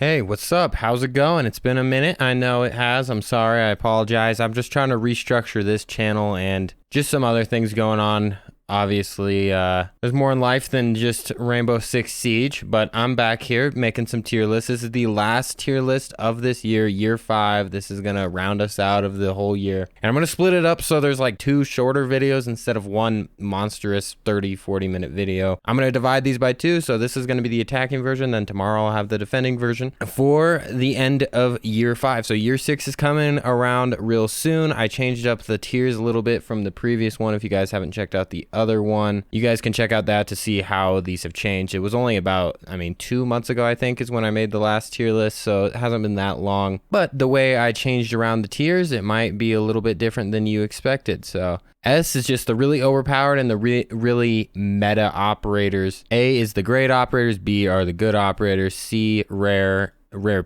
Hey, what's up? How's it going? It's been a minute. I know it has. I'm sorry. I apologize. I'm just trying to restructure this channel and just some other things going on. Obviously, there's more in life than just Rainbow Six Siege, but I'm back here making some tier lists. This is the last tier list of this year, year 5. This is going to round us out of the whole year. And I'm going to split it up so there's like 2 shorter videos instead of one monstrous 30-40 minute video. I'm going to divide these by 2, so this is going to be the attacking version, then tomorrow I'll have the defending version for the end of year 5. So year 6 is coming around real soon. I changed up the tiers a little bit from the previous one. If you guys haven't checked out the other one, you guys can check out that to see how these have changed. It was only about 2 months ago, I think, is when I made the last tier list, so it hasn't been that long. But the way I changed around the tiers, it might be a little bit different than you expected. So S is just the really overpowered and the really meta operators. A is the great operators, B are the good operators, C rare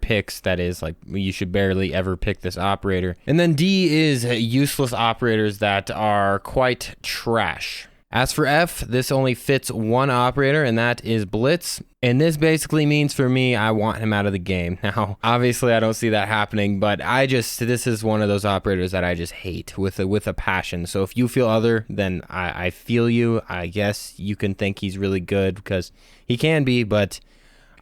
picks, that is, like, you should barely ever pick this operator. And then D is useless operators that are quite trash. As for F, this only fits one operator, and that is Blitz. And this basically means, for me, I want him out of the game. Now, obviously, I don't see that happening, but this is one of those operators that I just hate with a passion. So if you feel other, then I feel you. I guess you can think he's really good, because he can be, but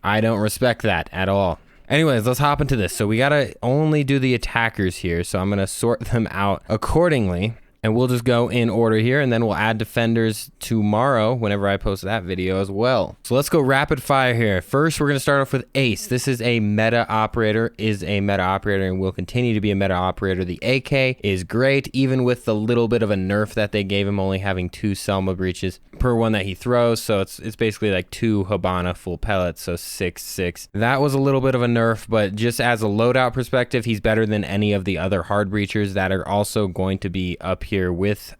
I don't respect that at all. Anyways, let's hop into this. So we gotta only do the attackers here, so I'm gonna sort them out accordingly. And we'll just go in order here, and then we'll add defenders tomorrow whenever I post that video as well. So let's go rapid fire here. First, we're going to start off with Ace. This is a meta operator, and will continue to be a meta operator. The AK is great, even with the little bit of a nerf that they gave him, only having 2 Selma breaches per one that he throws. So it's basically like 2 Habana full pellets, so 6. That was a little bit of a nerf, but just as a loadout perspective, he's better than any of the other hard breachers that are also going to be up here with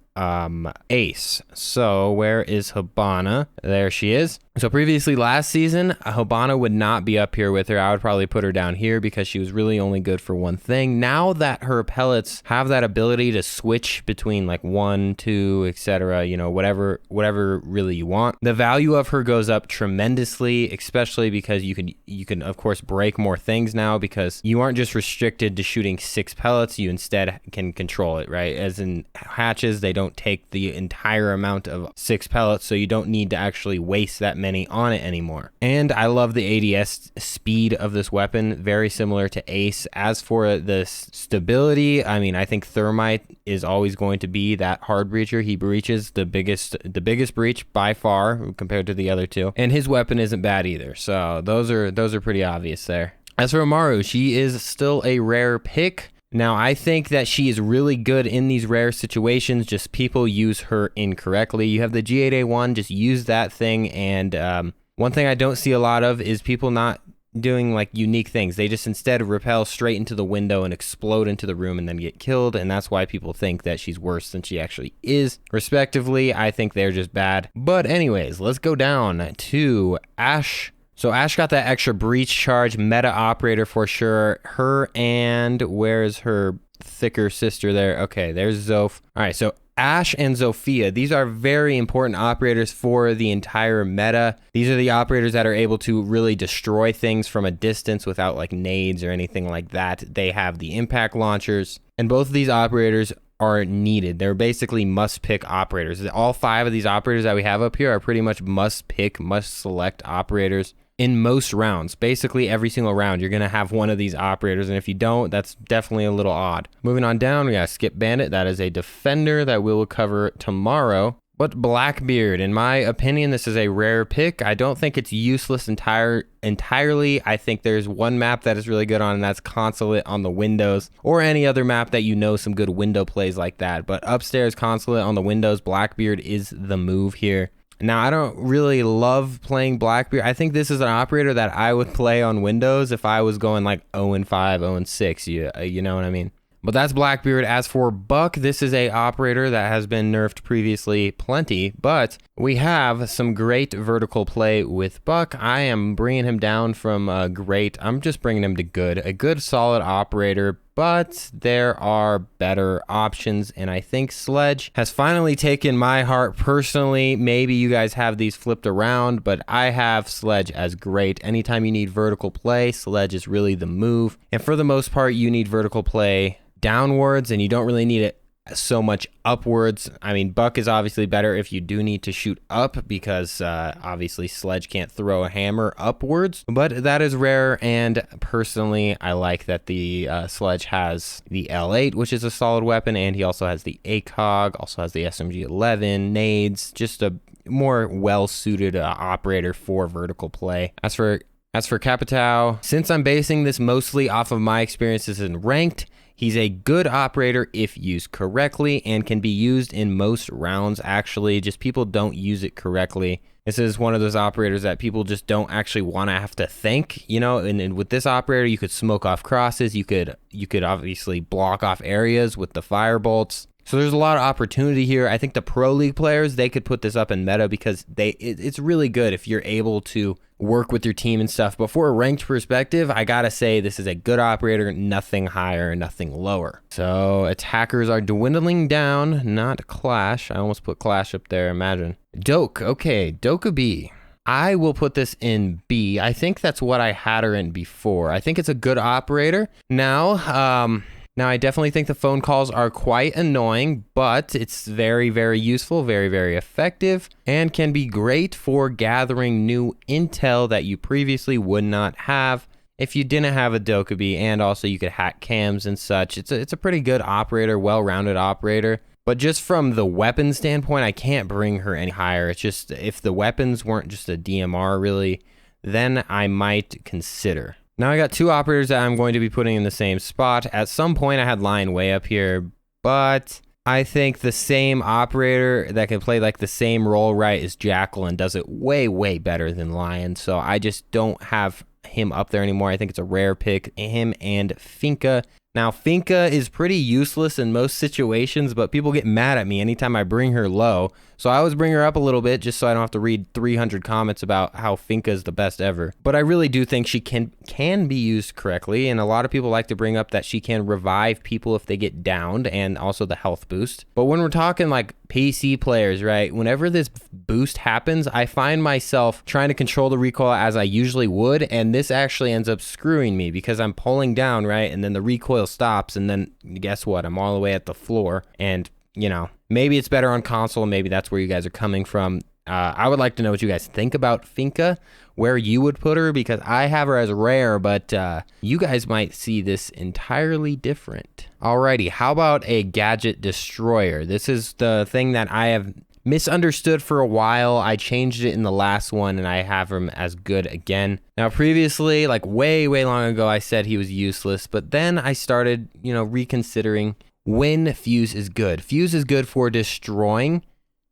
Ace. So where is Habana? There she is. So previously last season, Habana would not be up here with her. I would probably put her down here because she was really only good for one thing. Now that her pellets have that ability to switch between like 1, 2, etc., whatever really you want, the value of her goes up tremendously, especially because you can of course break more things now, because you aren't just restricted to shooting 6 pellets. You instead can control it, right? As in hatches, they don't take the entire amount of 6 pellets, so you don't need to actually waste that many on it anymore. And I love the ADS speed of this weapon, very similar to Ace. As for the stability, I think Thermite is always going to be that hard breacher. He breaches the biggest breach by far compared to the other 2, and his weapon isn't bad either. So those are pretty obvious there. As for Amaru, she is still a rare pick. Now, I think that she is really good in these rare situations, just people use her incorrectly. You have the G8A1, just use that thing, and one thing I don't see a lot of is people not doing like unique things. They just instead repel straight into the window and explode into the room and then get killed, and that's why people think that she's worse than she actually is. Respectively, I think they're just bad. But anyways, let's go down to Ash. So Ash got that extra breach charge, meta operator for sure. Her, and where's her thicker sister there? Okay, there's Zoph. All right, so Ash and Zofia, these are very important operators for the entire meta. These are the operators that are able to really destroy things from a distance without like nades or anything like that. They have the impact launchers, and both of these operators are needed. They're basically must-pick operators. All 5 of these operators that we have up here are pretty much must-pick, must-select operators in most rounds. Basically every single round you're gonna have one of these operators, and if you don't, that's definitely a little odd. Moving on down, we got Skip Bandit. That is a defender that we will cover tomorrow. But Blackbeard, in my opinion, this is a rare pick. I don't think it's useless entirely. I think there's one map that is really good on, and that's Consulate on the Windows, or any other map that some good window plays like that. But upstairs Consulate on the Windows, Blackbeard is the move here. Now, I don't really love playing Blackbeard. I think this is an operator that I would play on Windows if I was going like 0-5, 0-6, you know what I mean? But that's Blackbeard. As for Buck, this is a operator that has been nerfed previously plenty, but we have some great vertical play with Buck. I am bringing him down from great. I'm just bringing him to good. A good solid operator, but there are better options, and I think Sledge has finally taken my heart personally. Maybe you guys have these flipped around, but I have Sledge as great. Anytime you need vertical play, Sledge is really the move, and for the most part, you need vertical play downwards, and you don't really need it so much upwards. I mean, Buck is obviously better if you do need to shoot up, because obviously Sledge can't throw a hammer upwards, but that is rare, and personally I like that the Sledge has the L8, which is a solid weapon, and he also has the ACOG, also has the SMG-11, nades, just a more well-suited operator for vertical play. As for Capitao, since I'm basing this mostly off of my experiences in ranked, he's a good operator if used correctly and can be used in most rounds, actually. Just people don't use it correctly. This is one of those operators that people just don't actually want to have to think, you know, and with this operator, you could smoke off crosses. You could obviously block off areas with the fire bolts. So there's a lot of opportunity here. I think the Pro League players, they could put this up in meta because it's really good if you're able to work with your team and stuff. But for a ranked perspective, I gotta say this is a good operator, nothing higher, nothing lower. So attackers are dwindling down, not Clash. I almost put Clash up there, imagine. Doke, okay, Doka B. I will put this in B. I think that's what I had her in before. I think it's a good operator. Now, I definitely think the phone calls are quite annoying, but it's very, very useful, very, very effective, and can be great for gathering new intel that you previously would not have if you didn't have a Dokkaebi, and also you could hack cams and such. It's a pretty good operator, well-rounded operator. But just from the weapon standpoint, I can't bring her any higher. It's just, if the weapons weren't just a DMR really, then I might consider. Now I got two operators that I'm going to be putting in the same spot. At some point I had Lion way up here, but I think the same operator that can play like the same role right is Jackal and does it way, way better than Lion. So I just don't have him up there anymore. I think it's a rare pick, him and Finka. Now, Finka is pretty useless in most situations, but people get mad at me anytime I bring her low. So I always bring her up a little bit just so I don't have to read 300 comments about how Finka is the best ever. But I really do think she can be used correctly, and a lot of people like to bring up that she can revive people if they get downed, and also the health boost. But when we're talking like PC players, right, whenever this boost happens, I find myself trying to control the recoil as I usually would, and this actually ends up screwing me because I'm pulling down, right, and then the recoil stops, and then guess what? I'm all the way at the floor, and you know, maybe it's better on console. Maybe that's where you guys are coming from. I would like to know what you guys think about Finka, where you would put her, because I have her as rare, but you guys might see this entirely different. Alrighty, how about a Gadget Destroyer? This is the thing that I have misunderstood for a while. I changed it in the last one, and I have him as good again. Now, previously, like way, way long ago, I said he was useless, but then I started, you know, reconsidering when Fuse is good. Fuse is good for destroying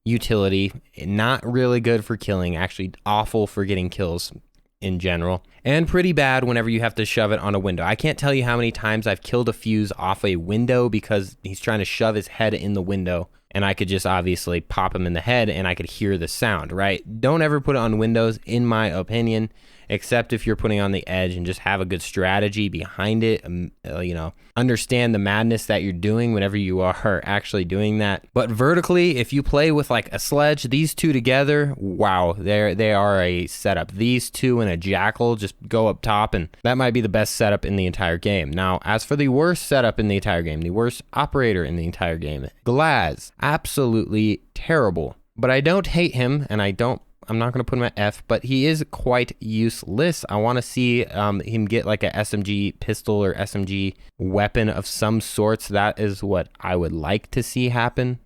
utility, not really good for killing, actually awful for getting kills in general, and pretty bad whenever you have to shove it on a window. I can't tell you how many times I've killed a Fuse off a window because he's trying to shove his head in the window, and I could just obviously pop him in the head and I could hear the sound, right? Don't ever put it on windows, in my opinion, except if you're putting on the edge, and just have a good strategy behind it. You know, understand the madness that you're doing whenever you are actually doing that. But vertically, if you play with like a Sledge, these two together, wow, they are a setup. These two and a Jackal just go up top, and that might be the best setup in the entire game. Now, as for the worst setup in the entire game, the worst operator in the entire game, Glaz, absolutely terrible. But I don't hate him, and I'm not going to put him at F, but he is quite useless. I want to see him get like a SMG pistol or SMG weapon of some sorts. That is what I would like to see happen.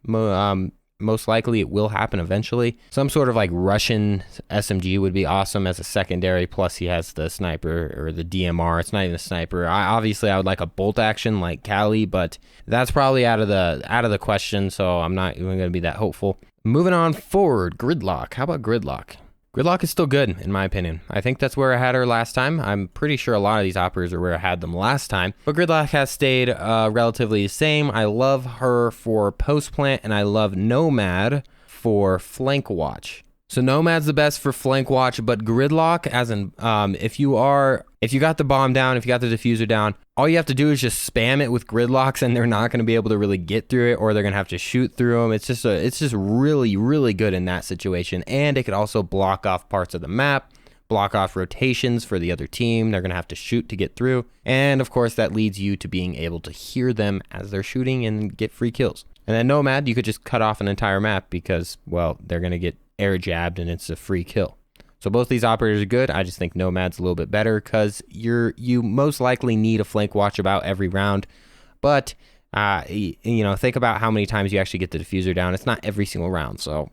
Most likely it will happen eventually. Some sort of like Russian SMG would be awesome as a secondary. Plus he has the sniper or the DMR. It's not even a sniper. Obviously I would like a bolt action like Cali, but that's probably out of the question. So I'm not even going to be that hopeful. Moving on forward, Gridlock. How about Gridlock? Gridlock is still good, in my opinion. I think that's where I had her last time. I'm pretty sure a lot of these operators are where I had them last time. But Gridlock has stayed relatively the same. I love her for post plant, and I love Nomad for flank watch. So Nomad's the best for flank watch, but gridlock, as in if you got the bomb down, if you got the diffuser down, all you have to do is just spam it with gridlocks, and they're not going to be able to really get through it, or they're going to have to shoot through them. It's just really, really good in that situation, and it could also block off parts of the map, block off rotations for the other team. They're going to have to shoot to get through, and of course that leads you to being able to hear them as they're shooting and get free kills. And then Nomad, you could just cut off an entire map because, well, they're going to get air jabbed and it's a free kill. So both these operators are good. I just think Nomad's a little bit better because you most likely need a flank watch about every round. But think about how many times you actually get the diffuser down. It's not every single round, so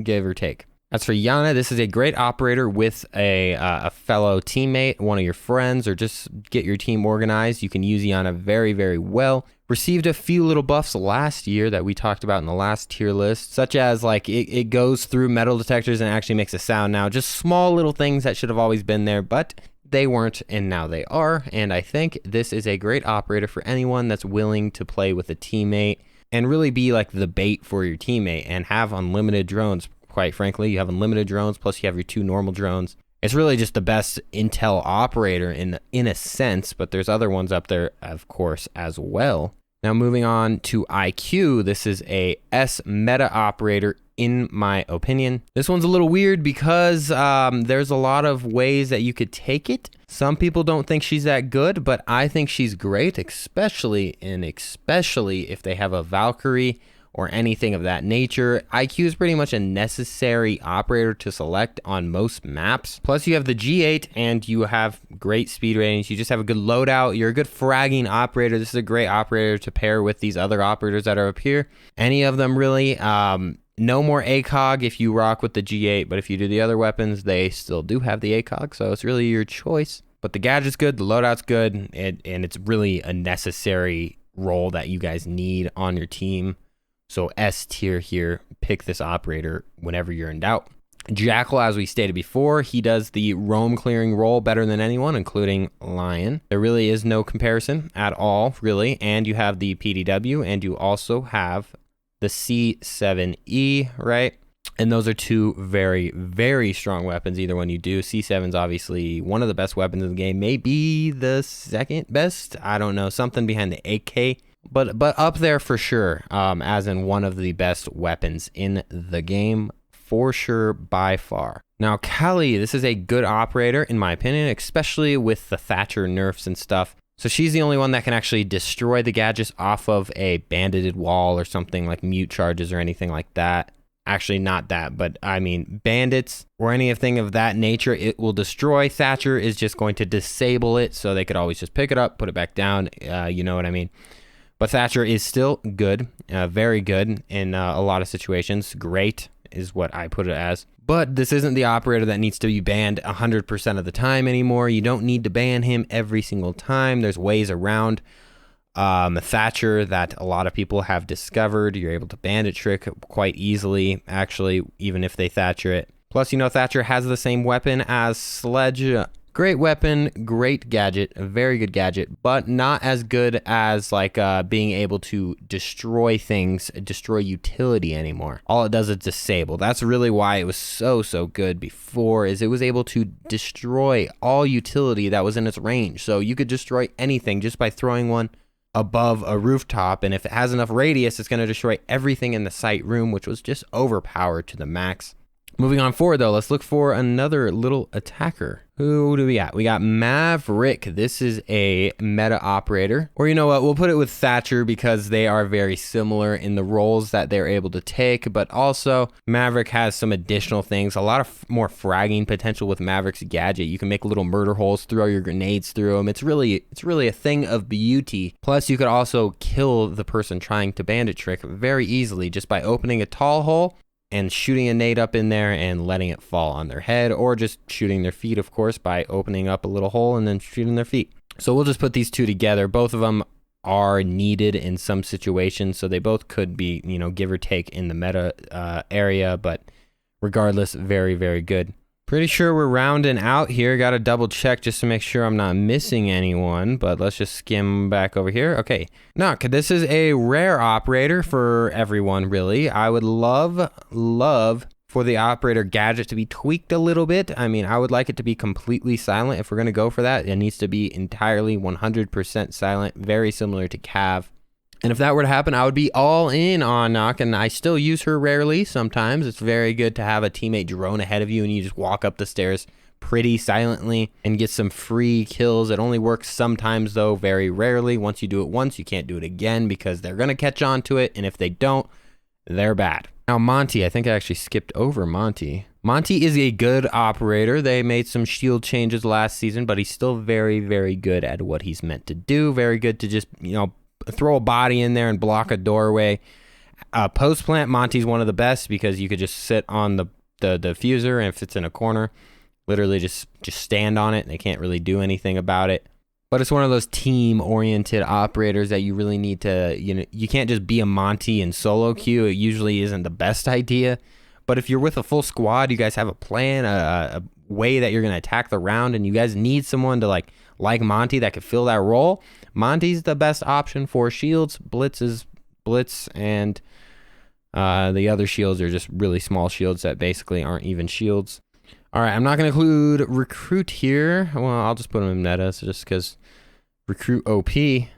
give or take. As for Yana, this is a great operator with a fellow teammate, one of your friends, or just get your team organized. You can use Yana very, very well. Received a few little buffs last year that we talked about in the last tier list, such as like it goes through metal detectors and actually makes a sound now. Just small little things that should have always been there, but they weren't, and now they are. And I think this is a great operator for anyone that's willing to play with a teammate and really be like the bait for your teammate and have unlimited drones. Quite frankly, you have unlimited drones, plus you have your 2 normal drones. It's really just the best intel operator in a sense, but there's other ones up there, of course, as well. Now moving on to IQ, this is a S meta operator in my opinion. This one's a little weird because there's a lot of ways that you could take it. Some people don't think she's that good, but I think she's great, especially if they have a Valkyrie or anything of that nature. IQ is pretty much a necessary operator to select on most maps. Plus you have the G8 and you have great speed ratings. You just have a good loadout. You're a good fragging operator. This is a great operator to pair with these other operators that are up here. Any of them really. No more ACOG if you rock with the G8, but if you do the other weapons, they still do have the ACOG, so it's really your choice. But the Gadget's good, the loadout's good, and it's really a necessary role that you guys need on your team. So S tier here, pick this operator whenever you're in doubt. Jackal, as we stated before, he does the roam clearing role better than anyone, including Lion. There really is no comparison at all, really. And you have the PDW, and you also have the C7E, right? And those are 2 very, very strong weapons, either one you do. C7's obviously one of the best weapons in the game, maybe the second best. I don't know, something behind the AK. But up there for sure, as in one of the best weapons in the game, for sure, by far. Now, Kali, this is a good operator, in my opinion, especially with the Thatcher nerfs and stuff. So she's the only one that can actually destroy the gadgets off of a bandited wall or something like mute charges or anything like that. Actually, not that, but I mean bandits or anything of that nature, it will destroy. Thatcher is just going to disable it, so they could always just pick it up, put it back down, you know what I mean. But Thatcher is still good, very good in a lot of situations. Great is what I put it as. But this isn't the operator that needs to be banned 100% of the time anymore. You don't need to ban him every single time. There's ways around Thatcher that a lot of people have discovered. You're able to bandit trick quite easily, actually, even if they Thatcher it. Plus, Thatcher has the same weapon as Sledge. Great weapon, great gadget, a very good gadget, but not as good as like being able to destroy things, destroy utility anymore. All it does is disable. That's really why it was so good before, is it was able to destroy all utility that was in its range. So you could destroy anything just by throwing one above a rooftop, and if it has enough radius, it's going to destroy everything in the sight room, which was just overpowered to the max. Moving on forward, though, let's look for another little attacker. Who do we got? We got Maverick. This is a meta operator. Or you know what? We'll put it with Thatcher because they are very similar in the roles that they're able to take. But also, Maverick has some additional things. A lot of more fragging potential with Maverick's gadget. You can make little murder holes, throw your grenades through them. It's really a thing of beauty. Plus, you could also kill the person trying to bandit trick very easily just by opening a tall hole and shooting a nade up in there and letting it fall on their head, or just shooting their feet, of course, by opening up a little hole and then shooting their feet. So we'll just put these 2 together. Both of them are needed in some situations, so they both could be, give or take in the meta area, but regardless, very, very good. Pretty sure we're rounding out here. Got to double check just to make sure I'm not missing anyone, but let's just skim back over here. Okay, Nock, this is a rare operator for everyone, really. I would love for the operator Gadget to be tweaked a little bit. I mean, I would like it to be completely silent. If we're going to go for that, it needs to be entirely 100% silent, very similar to Cav. And if that were to happen, I would be all in on Knock, and I still use her rarely. Sometimes it's very good to have a teammate drone ahead of you and you just walk up the stairs pretty silently and get some free kills. It only works sometimes though, very rarely. Once you do it once, you can't do it again because they're going to catch on to it, and if they don't, they're bad. Now Monty, I think I actually skipped over Monty. Monty is a good operator. They made some shield changes last season, but he's still very, very good at what he's meant to do. Very good to just, throw a body in there and block a doorway. Post plant, Monty's one of the best because you could just sit on the diffuser, and if it's in a corner, literally just stand on it and they can't really do anything about it. But it's one of those team-oriented operators that you really need to, you can't just be a Monty in solo queue. It usually isn't the best idea. But if you're with a full squad, you guys have a plan, a way that you're going to attack the round, and you guys need someone to like Monty that could fill that role, Monty's the best option for shields. Blitz, and the other shields are just really small shields that basically aren't even shields. All right, I'm not going to include Recruit here. Well, I'll just put him in meta just because Recruit OP,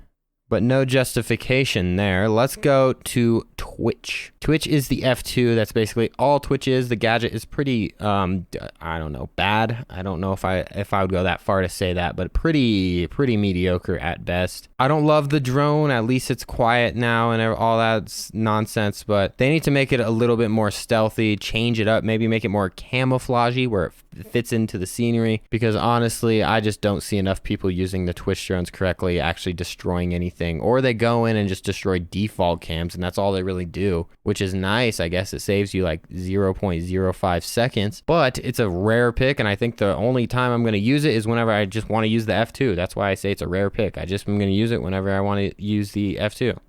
but no justification there. Let's go to Twitch. Twitch is the F2. That's basically all Twitch is. The Gadget is pretty, I don't know, bad. I don't know if I would go that far to say that, but pretty mediocre at best. I don't love the drone. At least it's quiet now and all that's nonsense, but they need to make it a little bit more stealthy, change it up, maybe make it more camouflagey where it fits into the scenery, because honestly, I just don't see enough people using the Twitch drones correctly, actually destroying anything, or they go in and just destroy default cams, and that's all they really do, which is nice. I guess it saves you like 0.05 seconds, but it's a rare pick, and I think the only time I'm going to use it is whenever I just want to use the F2. That's why I say it's a rare pick. I just am going to use it whenever I want to use the F2. All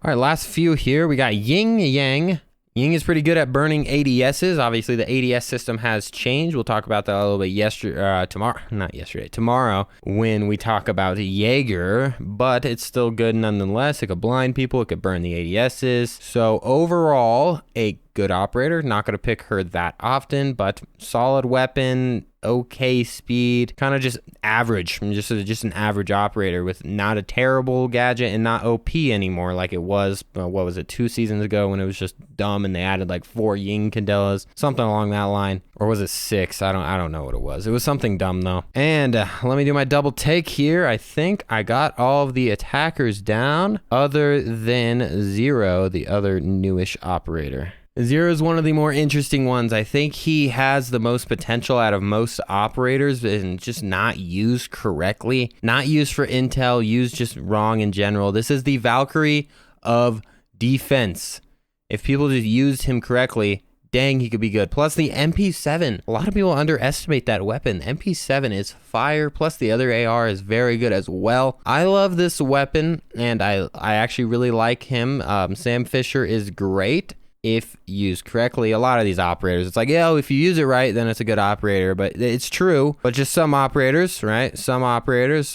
right, last few here. We got Yin Yang. Ying is pretty good at burning ADSs. Obviously, the ADS system has changed. We'll talk about that a little bit tomorrow when we talk about Jaeger, but it's still good nonetheless. It could blind people. It could burn the ADSs. So overall, a good operator. Not going to pick her that often, but solid weapon, okay speed, kind of just average. Just an average operator with not a terrible gadget and not OP anymore like it was, what was it, 2 seasons ago when it was just dumb and they added like 4 Ying Candelas, something along that line. Or was it 6? I don't know what it was. It was something dumb though. And let me do my double take here. I think I got all of the attackers down other than Zero, the other newish operator. Zero is one of the more interesting ones. I think he has the most potential out of most operators and just not used correctly. Not used for intel, used just wrong in general. This is the Valkyrie of defense. If people just used him correctly, dang, he could be good. Plus the MP7. A lot of people underestimate that weapon. MP7 is fire. Plus the other AR is very good as well. I love this weapon and I actually really like him. Sam Fisher is great if used correctly. A lot of these operators, it's like, yeah, if you use it right, then it's a good operator, but it's true. But just some operators, right? Some operators,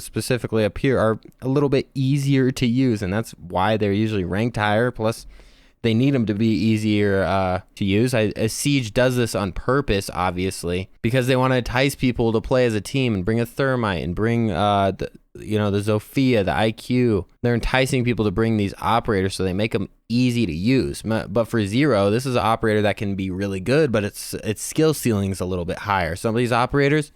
specifically up here, are a little bit easier to use, and that's why they're usually ranked higher. Plus, they need them to be easier to use. Siege does this on purpose, obviously, because they want to entice people to play as a team and bring a thermite and bring the Zofia, the IQ. They're enticing people to bring these operators so they make them easy to use. But for Zero, this is an operator that can be really good, but its skill ceiling is a little bit higher. Some of these operators,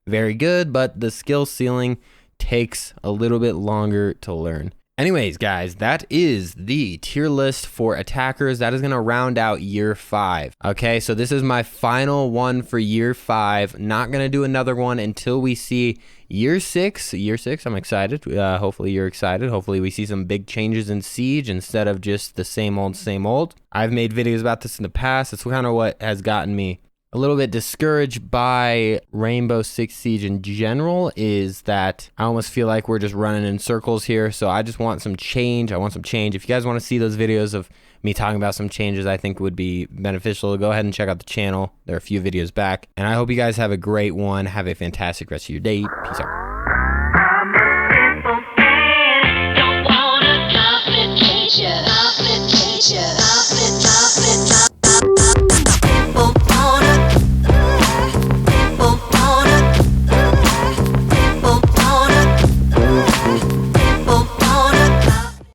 very good, but the skill ceiling takes a little bit longer to learn. Anyways, guys, that is the tier list for attackers. That is going to round out year 5. Okay, so this is my final one for year 5. Not going to do another one until we see year 6. Year 6, I'm excited. Hopefully you're excited. Hopefully we see some big changes in Siege instead of just the same old, same old. I've made videos about this in the past. It's kind of what has gotten me a little bit discouraged by Rainbow Six Siege in general, is that I almost feel like we're just running in circles here. So I just want some change. I want some change. If you guys want to see those videos of me talking about some changes I think would be beneficial, go ahead and check out the channel. There are a few videos back. And I hope you guys have a great one. Have a fantastic rest of your day. Peace out.